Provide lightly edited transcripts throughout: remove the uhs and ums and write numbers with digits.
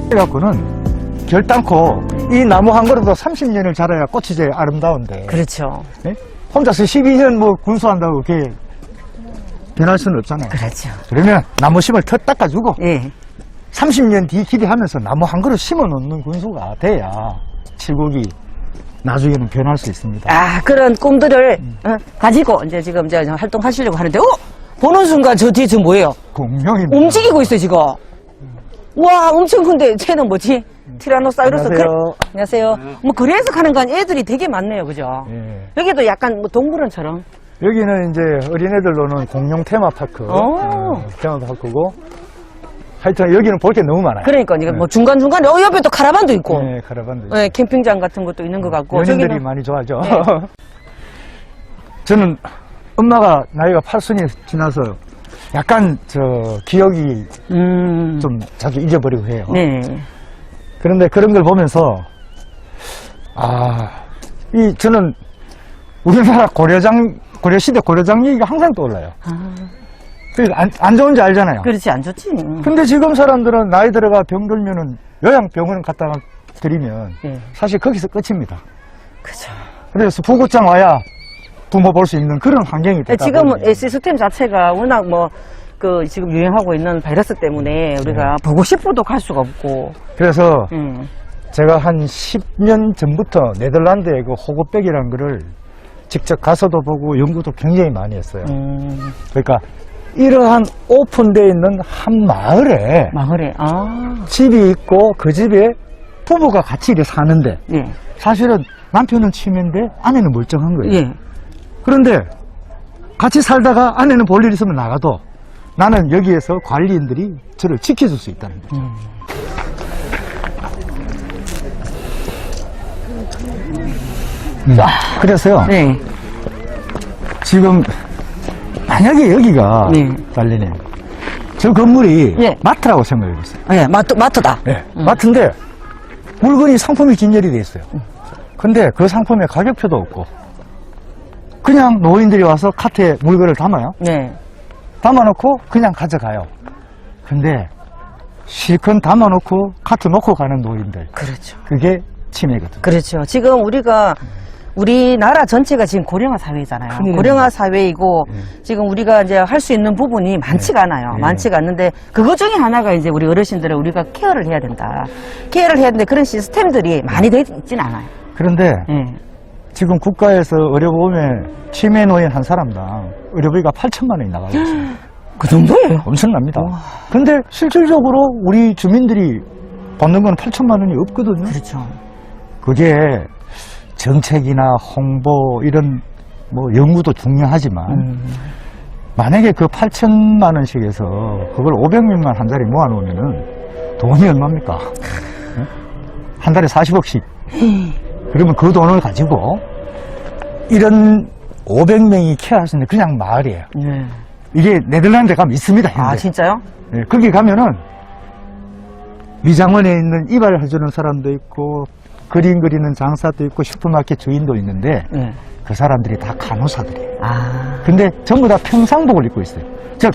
그래갖고는 결단코 이 나무 한 그루도 30년을 자라야 꽃이 제일 아름다운데. 그렇죠. 네? 혼자서 12년 뭐 군수한다고 그게 변할 수는 없잖아요. 그렇죠. 그러면 나무 심을 터 닦아주고 예. 30년 뒤 기대하면서 나무 한 그루 심어 놓는 군수가 돼야 칠곡이 나중에는 변할 수 있습니다. 아, 그런 꿈들을 가지고 이제 지금 이제 활동하시려고 하는데, 보는 순간 저 뒤에 지금 뭐예요? 공룡입니다. 움직이고 있어요, 지금. 와, 엄청 큰데, 쟤는 뭐지? 티라노사우루스. 안녕하세요. 안녕하세요. 뭐, 그래서 가는 건 애들이 되게 많네요, 그죠? 예. 여기도 약간 뭐 동물원처럼. 여기는 이제 어린애들 노는 공룡 테마파크. 테마파크고. 하여튼 여기는 볼 게 너무 많아요. 그러니까, 이거 뭐 중간중간에, 옆에 또 카라반도 있고. 네, 카라반도 있고. 네, 캠핑장 같은 것도 있는 것 같고. 연인들이 저기는- 많이 좋아하죠. 네. 저는 엄마가 나이가 8순이 지나서 약간 기억이 좀 자주 잊어버리고 해요. 네. 그런데 그런 걸 보면서 저는 우리나라 고려시대 고려장 얘기가 항상 떠올라요. 그래서 안 좋은지 알잖아요. 그렇지, 안 좋지. 근데 지금 사람들은 나이 들어가 병 들면은 요양병원 갖다 드리면 네. 사실 거기서 끝입니다. 그죠. 그래서 부고장 와야 부모 볼 수 있는 그런 환경이 되다 지금은 보니 시스템 자체가 워낙 지금 유행하고 있는 바이러스 때문에 우리가 보고 싶어도 갈 수가 없고. 그래서 제가 한 10년 전부터 네덜란드의 그 호구백이라는 거를 직접 가서도 보고 연구도 굉장히 많이 했어요. 그러니까 이러한 오픈되어 있는 한 마을에 집이 있고 그 집에 부부가 같이 이렇게 사는데 예. 사실은 남편은 치매인데 아내는 멀쩡한 거예요. 예. 그런데 같이 살다가 아내는 볼 일 있으면 나가도 나는 여기에서 관리인들이 저를 지켜줄 수 있다는 거죠. 그래서요. 네. 지금 만약에 여기가 네. 달리네. 저 건물이 예. 마트라고 생각해 보세요. 예, 마트다. 네. 마트인데 물건이 상품이 진열이 돼 있어요. 근데 그 상품에 가격표도 없고 그냥 노인들이 와서 카트에 물건을 담아요. 네. 담아놓고 그냥 가져가요. 근데 실컷 담아놓고 카트 놓고 가는 노인들. 그렇죠. 그게 치매거든요. 그렇죠. 지금 우리나라 전체가 지금 고령화 사회잖아요. 큰일입니다. 고령화 사회이고 지금 우리가 이제 할 수 있는 부분이 많지가 않아요. 네. 많지가 않는데 그것 중에 하나가 이제 우리 어르신들을 우리가 케어를 해야 된다. 케어를 해야 되는데 그런 시스템들이 많이 되어 있진 않아요. 그런데 예. 지금 국가에서 의료보험에 치매 노인 한 사람당 의료비가 8천만 원이 나가고 있어요. 그 정도예요? 엄청납니다. 근데 실질적으로 우리 주민들이 받는 건 8천만 원이 없거든요. 그렇죠. 그게 정책이나 홍보 이런 뭐 연구도 중요하지만 만약에 그 8천만 원씩에서 그걸 500명만 한 자리 모아놓으면은 돈이 얼마입니까? 네? 한 달에 40억씩. 그러면 그 돈을 가지고 이런 500명이 케어할 수 있는 그냥 마을이에요. 네. 이게 네덜란드 가면 있습니다. 현재. 아, 진짜요? 네, 거기 가면은 미장원에 있는 이발을 해주는 사람도 있고 그림 그리는 장사도 있고 슈퍼마켓 주인도 있는데 네. 그 사람들이 다 간호사들이에요. 아. 근데 전부 다 평상복을 입고 있어요. 즉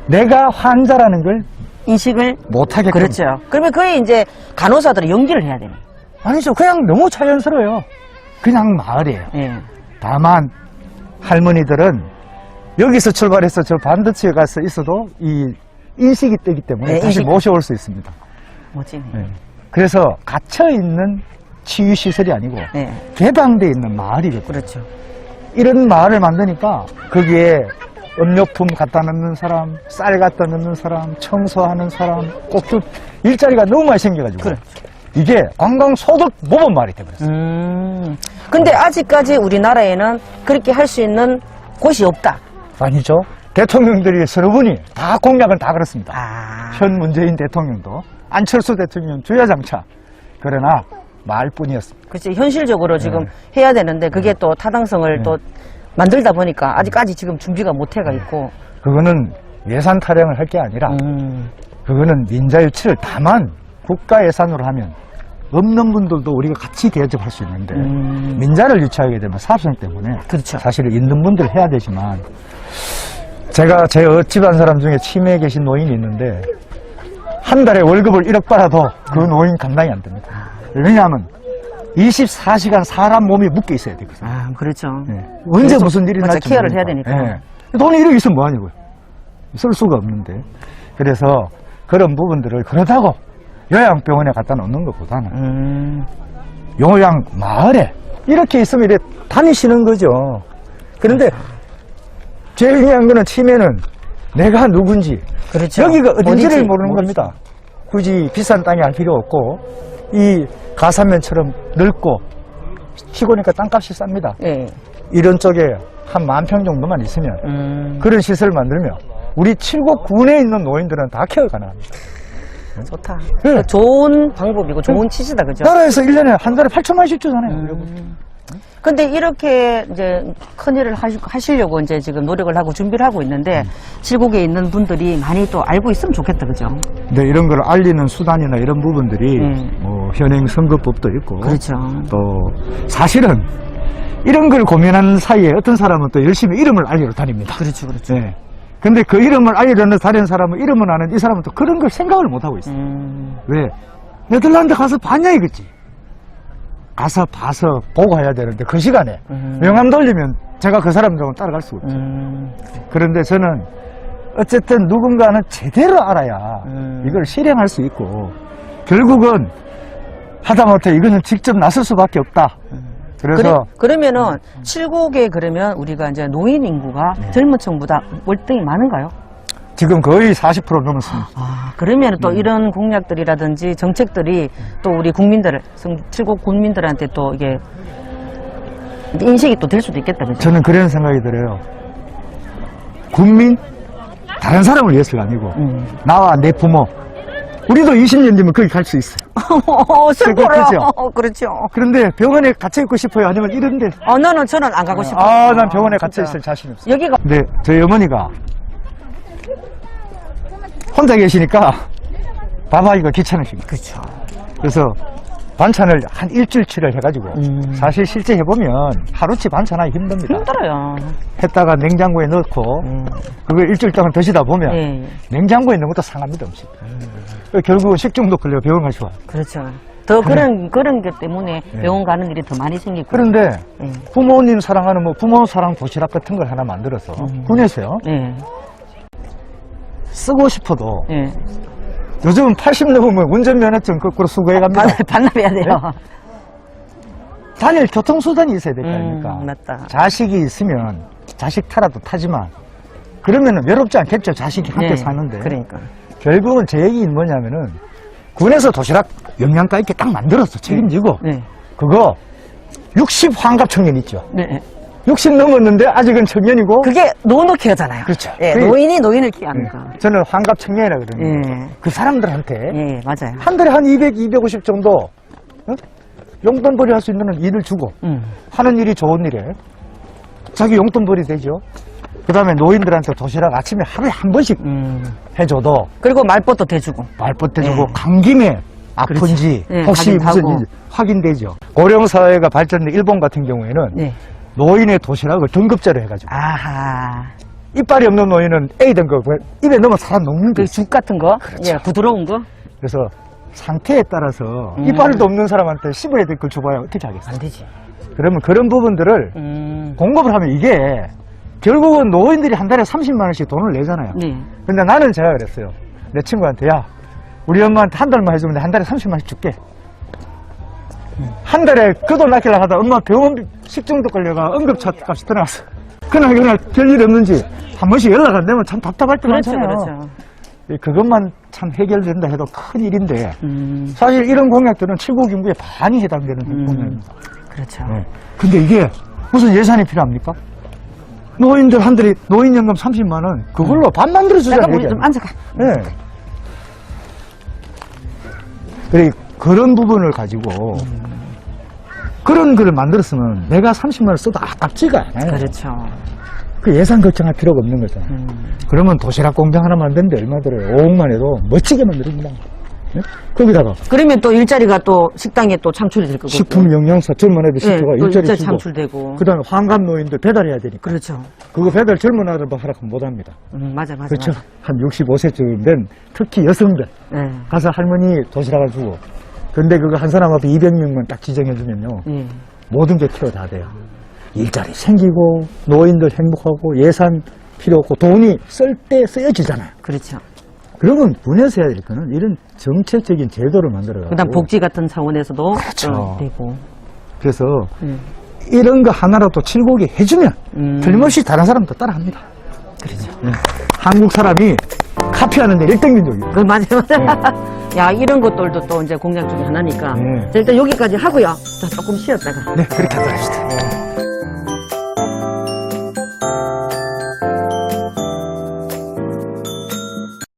내가 환자라는 걸 인식을 못하게끔. 그렇죠. 그러면 거의 이제 간호사들은 연기를 해야 되는. 아니죠. 그냥 너무 자연스러워요. 그냥 마을이에요. 예. 다만 할머니들은 여기서 출발해서 저 반대쪽에 가서 있어도 이 인식이 뜨기 때문에 네, 다시 인식. 모셔올 수 있습니다. 뭐지? 네. 그래서 갇혀있는 치유시설이 아니고 네. 개방되어 있는 마을이거든요. 그렇죠. 이런 마을을 만드니까 거기에 음료품 갖다 넣는 사람, 쌀 갖다 넣는 사람, 청소하는 사람, 꼭좀 일자리가 너무 많이 생겨가지고 그렇죠. 이게 관광 소득 모범 마을이 되버렸어요. 근데 아직까지 우리나라에는 그렇게 할 수 있는 곳이 없다. 아니죠. 대통령들이 서너 분이 다 공약은 다 그렇습니다. 아. 현 문재인 대통령도 안철수 대통령 주야장차. 그러나 말뿐이었습니다. 그렇지. 현실적으로 지금 해야 되는데 그게 또 타당성을 또 만들다 보니까 아직까지 지금 준비가 못 해가 있고. 그거는 예산 타령을 할 게 아니라 그거는 민자유치를 다만 국가 예산으로 하면 없는 분들도 우리가 같이 대접할 수 있는데 민자를 유치하게 되면 사업성 때문에 그렇죠. 사실 있는 분들 해야 되지만 제가 제 집안 사람 중에 치매에 계신 노인이 있는데 한 달에 월급을 1억 받아도 그 노인 감당이 안 됩니다. 왜냐하면 24시간 사람 몸이 묶여 있어야 되거든요. 아, 그렇죠. 예. 언제 계속, 무슨 일이 맞아, 날지 케어를 해야 모르니까. 되니까. 예. 돈이 1억 있으면 뭐하냐고요. 쓸 수가 없는데. 그래서 그런 부분들을 그러다고 요양병원에 갖다 놓는 것보다는 요양 마을에 이렇게 있으면 이렇게 다니시는 거죠. 그런데 제일 중요한 거는 치매는 내가 누군지 그렇죠. 여기가 어딘지를 어디지? 모르는 모르지. 겁니다. 굳이 비싼 땅이 할 필요 없고 이 가산면처럼 넓고 시골이니까 땅값이 쌉니다. 예. 이런 쪽에 한 10,000평 정도만 있으면 그런 시설 만들면 우리 칠곡군에 있는 노인들은 다 케어 가능합니다. 좋다. 네. 좋은 방법이고 좋은 취지다, 그죠? 나라에서 1년에 한 달에 8천만씩 주잖아요. 여러분. 근데 이렇게 이제 큰일을 하시려고 이제 지금 노력을 하고 준비를 하고 있는데 칠곡에 있는 분들이 많이 또 알고 있으면 좋겠다, 그죠? 네, 이런 걸 알리는 수단이나 이런 부분들이 뭐 현행 선거법도 있고 그렇죠. 또 사실은 이런 걸 고민하는 사이에 어떤 사람은 또 열심히 이름을 알리러 다닙니다. 그렇죠, 그렇죠. 네. 근데 그 이름을 알리려는 다른 사람은 이름은 아는 이 사람은 또 그런 걸 생각을 못 하고 있어요. 왜? 네덜란드 가서 봤냐 이거지. 가서 봐서 보고 해야 되는데 그 시간에 명함 돌리면 제가 그 사람들하고 따라갈 수가 없죠. 그런데 저는 어쨌든 누군가는 제대로 알아야 이걸 실행할 수 있고 결국은 하다못해 이거는 직접 나설 수밖에 없다. 그래서 그러면은 칠곡에 그러면 우리가 이제 노인 인구가 젊은 층보다 월등히 많은가요? 지금 거의 40% 넘었습니다. 아, 그러면 또 이런 공약들이라든지 정책들이 또 우리 국민들, 칠곡 국민들한테 또 이게 인식이 또 될 수도 있겠다, 그죠? 저는 그런 생각이 들어요. 국민, 다른 사람을 위해서가 아니고 나와 내 부모, 우리도 20년 뒤면 거기 갈 수 있어요. 슬퍼요. 그렇죠? 그렇죠. 그런데 병원에 갇혀 있고 싶어요? 아니면 이런데? 저는 안 가고 싶어요. 아, 난 병원에 갇혀 진짜. 있을 자신이 없어요. 여기가 근데 저희 어머니가 혼자 계시니까 밥하기가 귀찮으신 거예요. 그렇죠. 그래서 반찬을 한 일주일치를 해가지고 사실 실제 해보면 하루치 반찬하기 힘듭니다. 힘들어요. 했다가 냉장고에 넣고 그걸 일주일 동안 드시다 보면 예. 냉장고에 넣은 것도 상합니다, 음식. 결국은 식중독 걸려 병원 가시고 와요. 그렇죠. 더 그런 것 때문에 병원 가는 일이 더 많이 생기고. 그런데 예. 부모님 사랑하는 뭐 부모 사랑 도시락 같은 걸 하나 만들어서 군에서요. 예. 쓰고 싶어도 예. 요즘은 80 넘으면 운전면허증 거꾸로 수거해 갑니다. 반납해야 돼요. 단일 교통수단이 있어야 될 거 아닙니까? 맞다. 자식이 있으면 자식 타라도 타지만 그러면은 외롭지 않겠죠. 자식이 함께 네, 사는데. 그러니까. 결국은 제 얘기는 뭐냐면은 군에서 도시락 영양가 있게 딱 만들어서 책임지고 네. 그거 60 환갑 청년 있죠. 네. 60 넘었는데 아직은 청년이고 그게 노노 케어잖아요. 그렇죠. 예, 그게- 노인이 노인을 케어하는 거. 저는 환갑 청년이라 그러는데 예. 그 사람들한테 예, 맞아요. 한 달에 한 200, 250 정도 용돈벌이 할 수 있는 일을 주고 하는 일이 좋은 일에 자기 용돈벌이 되죠. 그 다음에 노인들한테 도시락 아침에 하루에 한 번씩 해줘도 그리고 말벗도 대주고. 말벗 대주고 네. 간 김에 아픈지 네, 혹시 무슨 확인하고. 일 확인되죠. 고령사회가 발전된 일본 같은 경우에는 네. 노인의 도시락을 등급제로 해가지고 아하. 이빨이 없는 노인은 A 등급 입에 넣으면 사람 녹는 게 그 죽 같은 거? 그렇죠. 예, 부드러운 거? 그래서 상태에 따라서 이빨도 없는 사람한테 씹어야 될 걸 줘봐야 어떻게 하겠어요. 안 되지. 그러면 그런 부분들을 공급을 하면 이게 결국은 노인들이 한 달에 30만 원씩 돈을 내잖아요. 네. 근데 나는 제가 그랬어요. 내 친구한테 야 우리 엄마한테 한 달만 해주면 한 달에 30만 원씩 줄게. 한 달에 그 돈 아끼려고 하다 엄마 병원비 식중독 걸려가 응급차값이 들어갔어. 그날 별일 없는지 한 번씩 연락 안 되면 참 답답할 때 그렇죠, 많잖아요. 그렇죠. 그것만 참 해결된다 해도 큰 일인데 사실 이런 공약들은 칠곡 인구의 반이 해당되는 공약입니다. 그렇죠. 네. 근데 이게 무슨 예산이 필요합니까? 노인들 한 달에 노인연금 30만 원 그걸로 밥 만들어 주자. 잠깐 우리 좀 앉아가. 네. 그래 그런 부분을 가지고 그런 거를 만들었으면 내가 30만 원 써도 아깝지가 않아요. 그렇죠. 그 예산 걱정할 필요가 없는 거잖아요. 그러면 도시락 공장 하나 만드는데 얼마 들어요? 5억만 해도 멋지게 만들어준다. 거기다가 그러면 또 일자리가 또 식당에 또 창출이 될 거고. 식품 영양사 젊은 애들 네, 시켜가 또 일자리 일자리 주고 창출되고. 그다음에 환갑 노인들 배달해야 되니까 그렇죠. 그거 배달 젊은 아들 하라 하면 못합니다. 맞아, 맞아. 그렇죠. 맞아. 한 65세쯤 된 특히 여성들 네. 가서 할머니 도시락을 주고 근데 그거 한 사람 앞에 200명만 딱 지정해주면요 예. 모든 게 케어 다 돼요. 일자리 생기고 노인들 행복하고 예산 필요 없고 돈이 쓸 때 쓰여지잖아요. 그렇죠. 그러면 군에서 해야 될 거는 이런 정책적인 제도를 만들어가지고 그다음 복지 같은 차원에서도 그렇죠. 되고. 그래서 음. 이런 거 하나라도 칠곡이 해주면 틀림없이 다른 사람도 따라합니다. 그렇죠. 한국 사람이 카피하는 데 1등 민족이에요. 그 맞아, 맞아. 야, 이런 것들도 또 이제 공약 중에 하나니까. 네. 자, 일단 여기까지 하고요. 자, 조금 쉬었다가. 네, 그렇게 하도록 합시다.